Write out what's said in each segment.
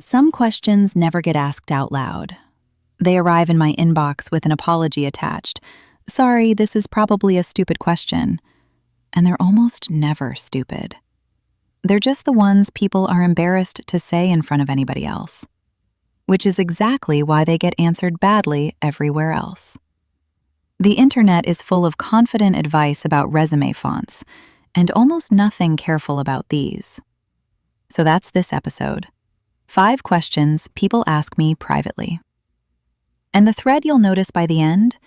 Some questions never get asked out loud. They arrive in my inbox with an apology attached. Sorry, this is probably a stupid question. And they're almost never stupid. They're just the ones people are embarrassed to say in front of anybody else, which is exactly why they get answered badly everywhere else. The internet is full of confident advice about resume fonts, and almost nothing careful about these. So that's this episode. 5 questions people ask me privately. And the thread you'll notice by the end,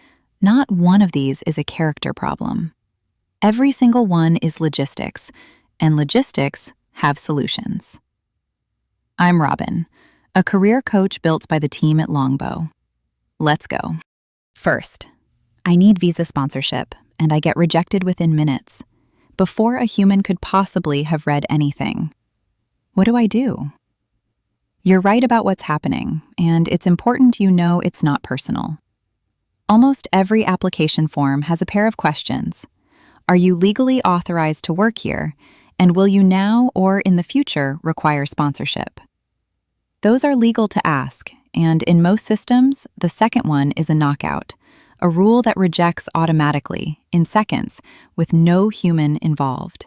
not one of these is a character problem. Every single one is logistics, and logistics have solutions. I'm Robin, a career coach built by the team at Longbow. Let's go. First, I need visa sponsorship, and I get rejected within minutes, before a human could possibly have read anything. What do? You're right about what's happening, and it's important you know it's not personal. Almost every application form has a pair of questions. Are you legally authorized to work here, and will you now or in the future require sponsorship? Those are legal to ask, and in most systems, the second one is a knockout, a rule that rejects automatically, in seconds, with no human involved.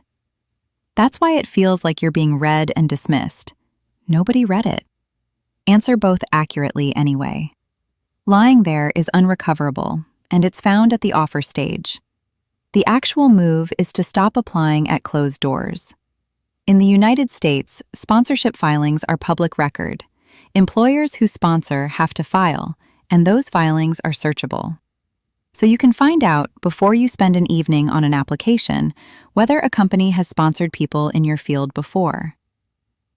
That's why it feels like you're being read and dismissed. Nobody read it. Answer both accurately anyway. Lying there is unrecoverable, and it's found at the offer stage. The actual move is to stop applying at closed doors. In the United States, sponsorship filings are public record. Employers who sponsor have to file, and those filings are searchable. So you can find out, before you spend an evening on an application, whether a company has sponsored people in your field before.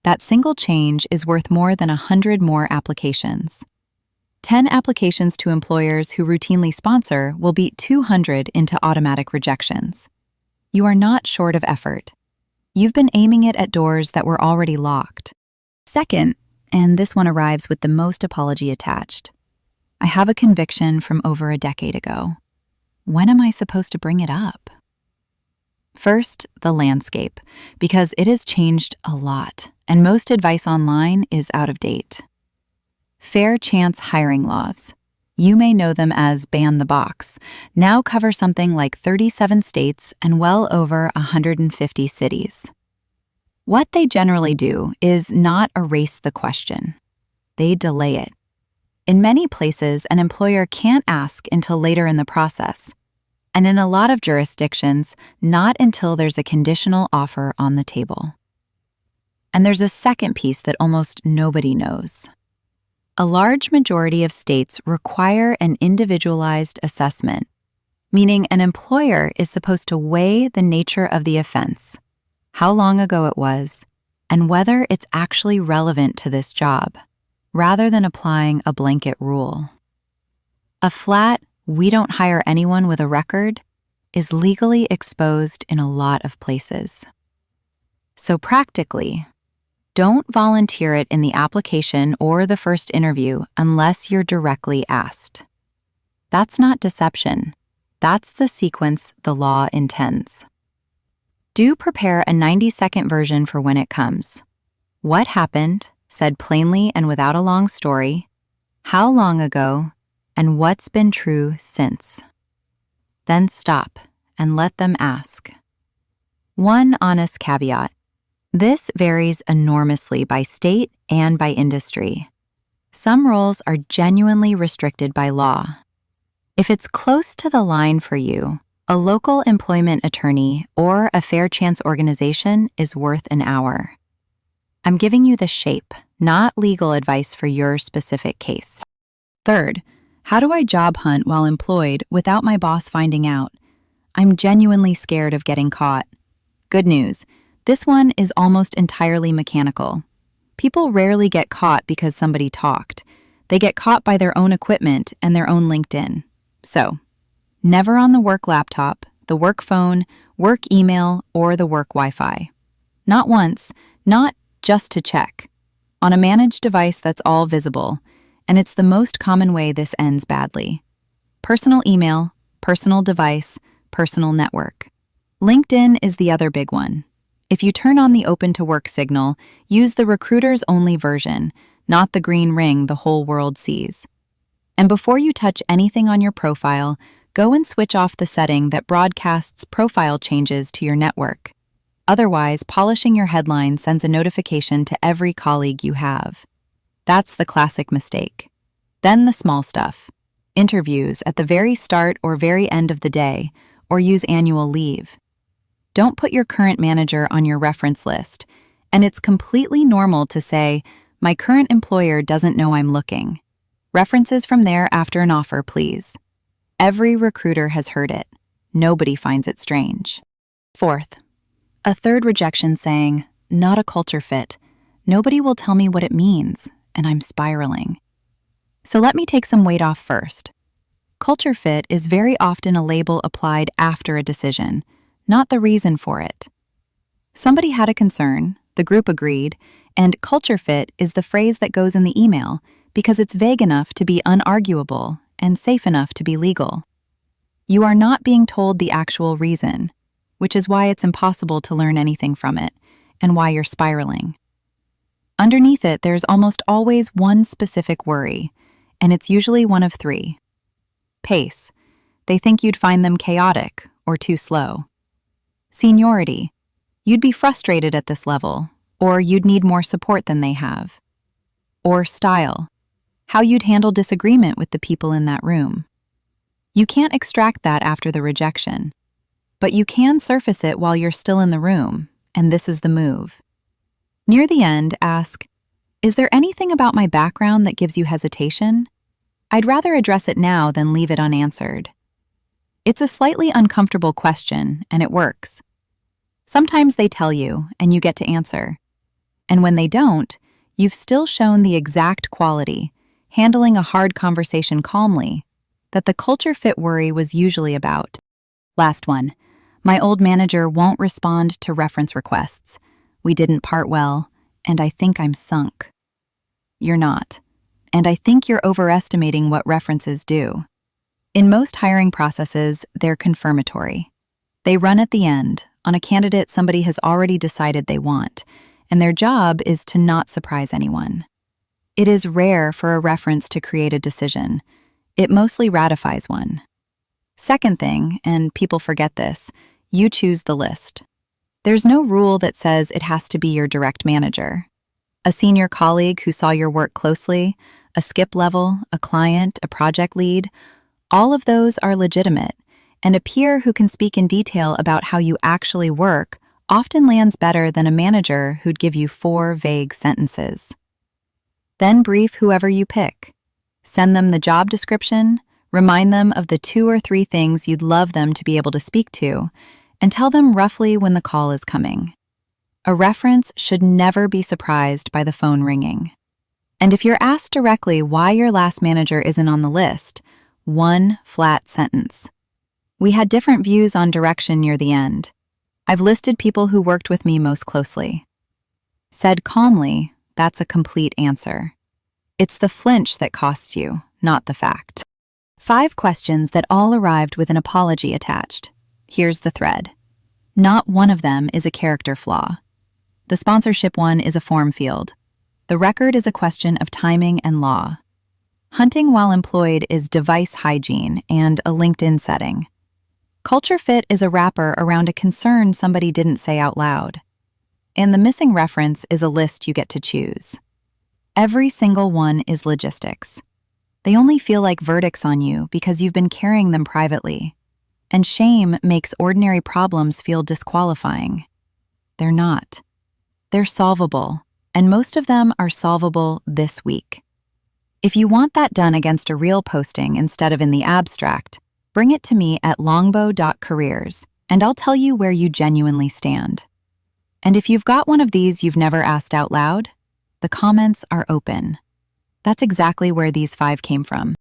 That single change is worth more than 100 more applications. 10 applications to employers who routinely sponsor will beat 200 into automatic rejections. You are not short of effort. You've been aiming it at doors that were already locked. Second, and this one arrives with the most apology attached, I have a conviction from over a decade ago. When am I supposed to bring it up? First, the landscape, because it has changed a lot, and most advice online is out of date. Fair chance hiring laws, you may know them as ban the box, now cover something like 37 states and well over 150 cities. What they generally do is not erase the question. They delay it. In many places, an employer can't ask until later in the process, and in a lot of jurisdictions, not until there's a conditional offer on the table. And there's a second piece that almost nobody knows. A large majority of states require an individualized assessment, meaning an employer is supposed to weigh the nature of the offense, how long ago it was, and whether it's actually relevant to this job, rather than applying a blanket rule. A flat, we don't hire anyone with a record, is legally exposed in a lot of places. So practically, don't volunteer it in the application or the first interview unless you're directly asked. That's not deception. That's the sequence the law intends. Do prepare a 90-second version for when it comes. What happened, said plainly and without a long story, how long ago, and what's been true since. Then stop and let them ask. One honest caveat. This varies enormously by state and by industry. Some roles are genuinely restricted by law. If it's close to the line for you, a local employment attorney or a fair chance organization is worth an hour. I'm giving you the shape, not legal advice for your specific case. Third, how do I job hunt while employed without my boss finding out? I'm genuinely scared of getting caught. Good news. This one is almost entirely mechanical. People rarely get caught because somebody talked. They get caught by their own equipment and their own LinkedIn. So, never on the work laptop, the work phone, work email, or the work Wi-Fi. Not once, not just to check. On a managed device that's all visible, and it's the most common way this ends badly. Personal email, personal device, personal network. LinkedIn is the other big one. If you turn on the open to work signal, use the recruiter's only version, not the green ring the whole world sees. And before you touch anything on your profile, go and switch off the setting that broadcasts profile changes to your network. Otherwise, polishing your headline sends a notification to every colleague you have. That's the classic mistake. Then the small stuff. Interviews at the very start or very end of the day, or use annual leave. Don't put your current manager on your reference list, and it's completely normal to say, "My current employer doesn't know I'm looking." References from there after an offer, please. Every recruiter has heard it. Nobody finds it strange. Fourth, a third rejection saying, "Not a culture fit. Nobody will tell me what it means, and I'm spiraling." So let me take some weight off first. Culture fit is very often a label applied after a decision, not the reason for it. Somebody had a concern, the group agreed, and culture fit is the phrase that goes in the email because it's vague enough to be unarguable and safe enough to be legal. You are not being told the actual reason, which is why it's impossible to learn anything from it and why you're spiraling. Underneath it, there's almost always one specific worry, and it's usually one of three. Pace. They think you'd find them chaotic or too slow. Seniority. You'd be frustrated at this level, or you'd need more support than they have. Or style. How you'd handle disagreement with the people in that room. You can't extract that after the rejection, but you can surface it while you're still in the room, and this is the move. Near the end, ask, "Is there anything about my background that gives you hesitation? I'd rather address it now than leave it unanswered." It's a slightly uncomfortable question, and it works. Sometimes they tell you, and you get to answer. And when they don't, you've still shown the exact quality, handling a hard conversation calmly, that the culture fit worry was usually about. Last one. My old manager won't respond to reference requests. We didn't part well, and I think I'm sunk. You're not. And I think you're overestimating what references do. In most hiring processes, they're confirmatory. They run at the end, on a candidate somebody has already decided they want, and their job is to not surprise anyone. It is rare for a reference to create a decision. It mostly ratifies one. Second thing, and people forget this, you choose the list. There's no rule that says it has to be your direct manager. A senior colleague who saw your work closely, a skip level, a client, a project lead, all of those are legitimate, and a peer who can speak in detail about how you actually work often lands better than a manager who'd give you 4 vague sentences. Then brief whoever you pick. Send them the job description, remind them of the 2 or 3 things you'd love them to be able to speak to, and tell them roughly when the call is coming. A reference should never be surprised by the phone ringing. And if you're asked directly why your last manager isn't on the list, 1 flat sentence. We had different views on direction near the end. I've listed people who worked with me most closely. Said calmly, that's a complete answer. It's the flinch that costs you, not the fact. 5 questions that all arrived with an apology attached. Here's the thread. Not one of them is a character flaw. The sponsorship one is a form field. The record is a question of timing and law. Hunting while employed is device hygiene and a LinkedIn setting. Culture fit is a wrapper around a concern somebody didn't say out loud. And the missing reference is a list you get to choose. Every single one is logistics. They only feel like verdicts on you because you've been carrying them privately. And shame makes ordinary problems feel disqualifying. They're not. They're solvable, and most of them are solvable this week. If you want that done against a real posting instead of in the abstract, bring it to me at longbow.careers, and I'll tell you where you genuinely stand. And if you've got one of these you've never asked out loud, the comments are open. That's exactly where these 5 came from.